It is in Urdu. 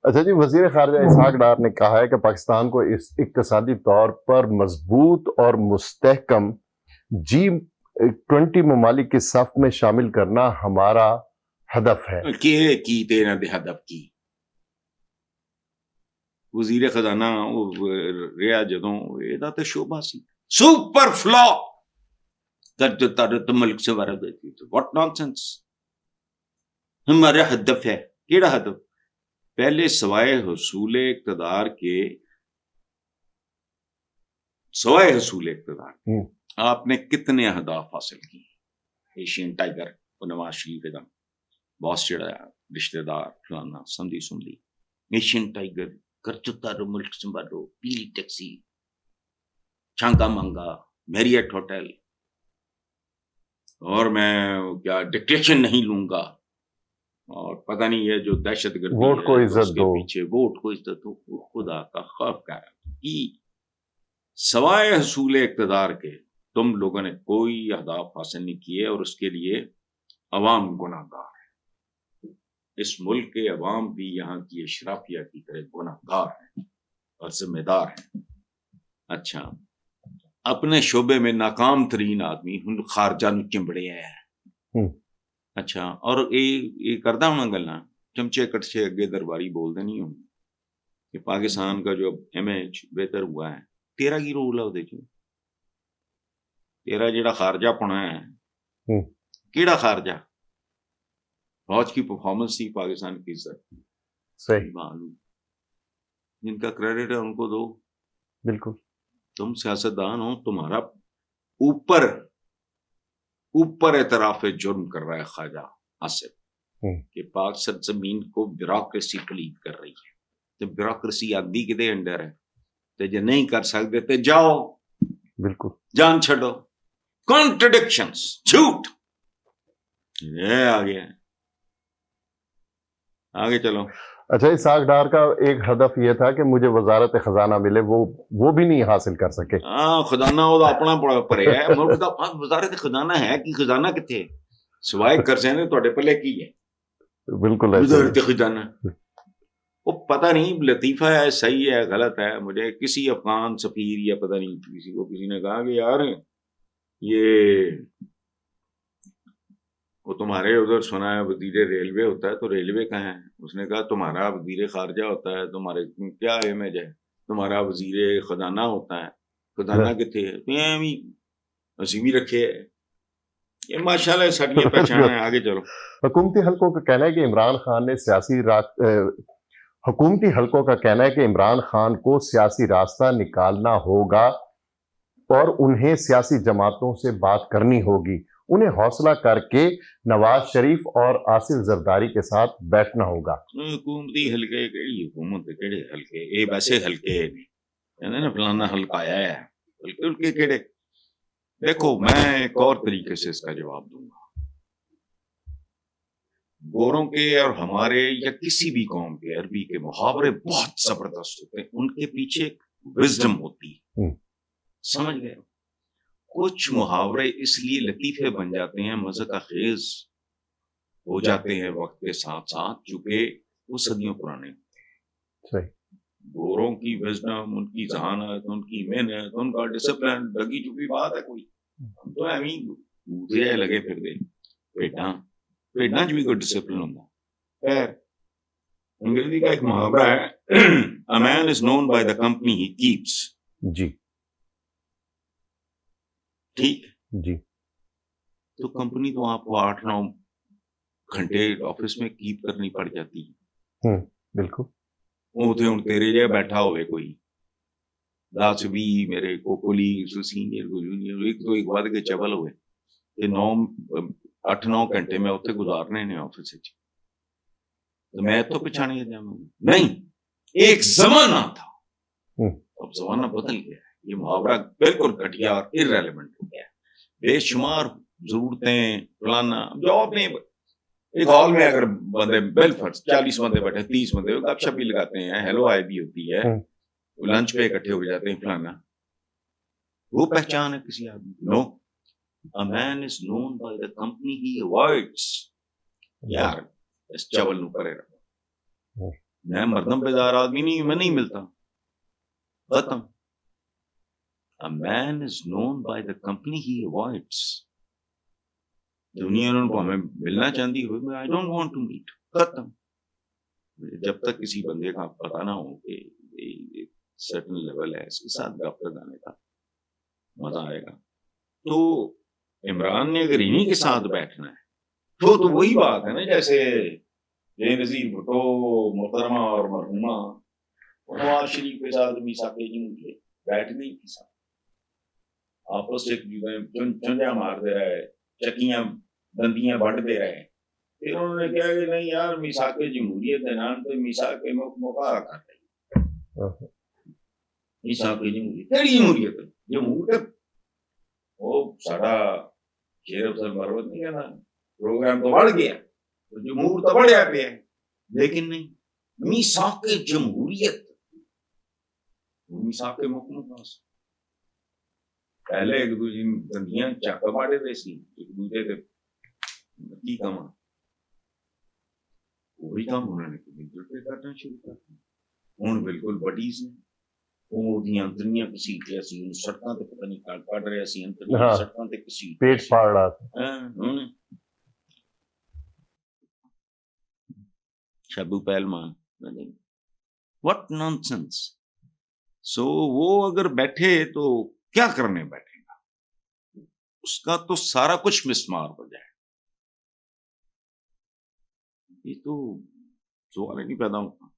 اچھا جی، وزیر خارجہ اسحاق ڈار نے کہا ہے کہ پاکستان کو اس اقتصادی طور پر مضبوط اور مستحکم G20 ممالک کی صف میں شامل کرنا ہمارا ہدف ہے. کی تیرا دے ہدف کی وزیر خزانہ رہا جدوں یہ تو شعبہ سی سپر فلا کر ملک سے وارد ہوتی ہے. What naan sense. ہمارا ہدف ہے کیڑا ہدف؟ پہلے سوائے حصول اقتدار آپ نے کتنے اہداف حاصل کیے؟ ایشین ٹائیگر نواز شریف کا باس چڑھایا رشتے دار فلانا سمدھی سمدھی. ایشین ٹائیگر کرچتا رو ملک سنبھالو پیلی ٹیکسی چھانکا مانگا میریٹ ہوٹل اور میں کیا ڈکٹیشن نہیں لوں گا اور پتہ نہیں یہ جو دہشت گردی ووٹ کو عزت دو پیچھے ووٹ کو عزت دو. خدا کا خوف کر کہ سوائے حصول اقتدار کے تم لوگوں نے کوئی اہداف حاصل نہیں کیے اور اس کے لیے عوام گناہ گار ہے. اس ملک کے عوام بھی یہاں کی اشرافیہ کی طرح گناہ گار ہیں اور ذمہ دار ہیں. اچھا اپنے شعبے میں ناکام ترین آدمی خارجہ نو چمبڑے ہے. اچھا اور یہ کردا ہونا گلاں چمچے کٹچے اگے درباری بولتے نہیں ہوں کہ پاکستان کا جو امیج بہتر ہوا ہے. تیرا کی رول ہے وہ دیکھو تیرا جڑا خارجہ پنا ہے کیڑا خارجہ؟ فوج کی پرفارمنس تھی پاکستان کی عزت صحیح معلوم جن کا کریڈٹ ہے ان کو دو. بالکل تم سیاستدان ہو تمہارا اوپر اعتراف جرم کر رہا ہے خواجہ آصف کہ پاک سرزمین کو بیوروکریسی پلید کر رہی ہے. تو بیوروکریسی آدھی کدے انڈر ہے تو جو نہیں کر سکتے تو جاؤ بالکل جان چھڑو. کانٹرڈکشنز جھوٹ یہ آگے چلو. اچھا اسحاق ڈار کا ایک ہدف یہ تھا کہ مجھے وزارت خزانہ ملے وہ بھی نہیں حاصل کر سکے. ہاں خزانہ وہ اپنا پڑے ہے ملک دا وزارت خزانہ ہے کہ خزانہ کتنے سوائے قرضے نے تواڈے پلے کی ہے. بالکل وزارت خزانہ وہ پتہ نہیں لطیفہ ہے صحیح ہے غلط ہے. مجھے کسی افغان سفیر یا پتہ نہیں کسی نے کہا کہ یار یہ وہ تمہارے ادھر سنا ہے وزیر ریلوے ہوتا ہے تو ریلوے کہاں ہے؟ اس نے کہا تمہارا وزیر خارجہ ہوتا ہے تمہارے کیا امیج ہے؟ تمہارا وزیر خزانہ ہوتا ہے خزانہ کتنے اسی بھی رکھے ہے. یہ ماشاءاللہ سٹیاں پہچان ہے. آگے چلو. حکومتی حلقوں کا کہنا ہے کہ عمران خان کو سیاسی راستہ نکالنا ہوگا اور انہیں سیاسی جماعتوں سے بات کرنی ہوگی. انہیں حوصلہ کر کے نواز شریف اور آصف زرداری کے ساتھ بیٹھنا ہوگا. حکومتی حلقے کیڑی حکومت کیڑے حلقے یہ ویسے حلقے کہتے نا فلانا حلقہ آیا ہے حلقے کیڑے. دیکھو میں ایک اور طریقے سے اس کا جواب دوں گا. گوروں کے اور ہمارے یا کسی بھی قوم کے عربی کے محاورے بہت زبردست ہوتے ہیں. ان کے پیچھے ایک وزڈم ہوتی ہے. سمجھ گئے؟ کچھ محاورے اس لیے لطیفے بن جاتے ہیں مزاح خیز ہو جاتے ہیں وقت کے ساتھ ساتھ چونکہ وہ صدیوں پرانے ہوتے ہیں. گوروں کی وزڈم ان کی ذہانت ان کی محنت ان کا ڈسپلن لگی چکی بات ہے. کوئی ہم تو ایویں لگے پھر دے پیڈاں بھی کوئی ڈسپلن ہوتا. خیر انگریزی کا ایک محاورہ ہے A man is known by the company he keeps. جی ٹھیک جی. تو کمپنی تو آپ کو 8-9 گھنٹے آفس میں کیپ کرنی پڑ جاتی ہے. بالکل. وہ تھے ہوں تیرے جگہ بیٹھا ہوئے کوئی 10 بھی میرے کو کولیگ سینئر کو جونیئر ایک تو ایک بعد کے چبل ہوئے کہ 8-9 گھنٹے میں اتنے گزارنے نے آفس سے. تو میں تو پچھانے نہیں ایک زمانہ تھا اب زمانہ بدل گیا. یہ محاورہ بالکل گھٹیا اور irrelevant ہو گیا. بے شمار ضرورتیں فلانا جو اپنے ایک ہال میں اگر بندے بالفرض 40 بندے بیٹھے 30 بندے گپ شپ بھی لگاتے ہیں ہیلو آئی بھی ہوتی ہے لنچ پہ اکٹھے ہو جاتے ہیں فلانا وہ پہچان ہے کسی آدمی. نو A man is known by the company he avoids. یار اس چاول نو پرے رکھو میں مردم بیدار آدمی نہیں، میں نہیں ملتا، ختم. A man is known by the company he avoids. دنیا ان کو ہمیں ملنا چاہتی ہو، I don't want to meet، ختم. جب تک کسی بندے کا پتہ نہ ہو کہ ایک سرٹن لیول ہے، اس کے ساتھ گپ لگانے کا مزہ آئے گا. تو عمران نے اگر انہی کے ساتھ بیٹھنا ہے تو وہی بات ہے نا، جیسے بے نظیر بھٹو محترمہ اور مرحومہ نواز شریف کے ساتھ میثاق جمہوریہ بیٹھ نہیں کے ساتھ آپس سے چنجا مارتے رہے، چکیاں دندیاں بانٹتے رہے. پھر انہوں نے کہا کہ نہیں یار میثاق جمہوریت ہے نام تو میثاق موقع کرتا ہے. میثاق جمہوریت کیڑی جمہوریت؟ جمہوریت وہ ساڈا شیر افضل مروت نہیں کہنا پروگرام تو بڑھ گیا، جمہور تو بڑھیا پہ ہے، لیکن نہیں میثاق جمہوریت. میثاق حکومت پہلے ایک دوسرے دندیاں چک پاڑے دے سی ایک دوسرے کے کی کما وہی کام انہوں نے کرنا شروع کر دیا. ہوں بالکل بڑیز نے وہ انتریاں کسیٹیا سی سڑکاں تے پتہ نہیں کٹ رہے سی انتریاں سڑکاں تے کسیٹ پیٹ پھاڑ رہا تھا. شبو پہلمان واٹ نان سینس. سو وہ اگر بیٹھے تو کیا کرنے بیٹھے گا، اس کا تو سارا کچھ مسمار ہو جائے. یہ تو سوال نہیں پیدا ہوتا.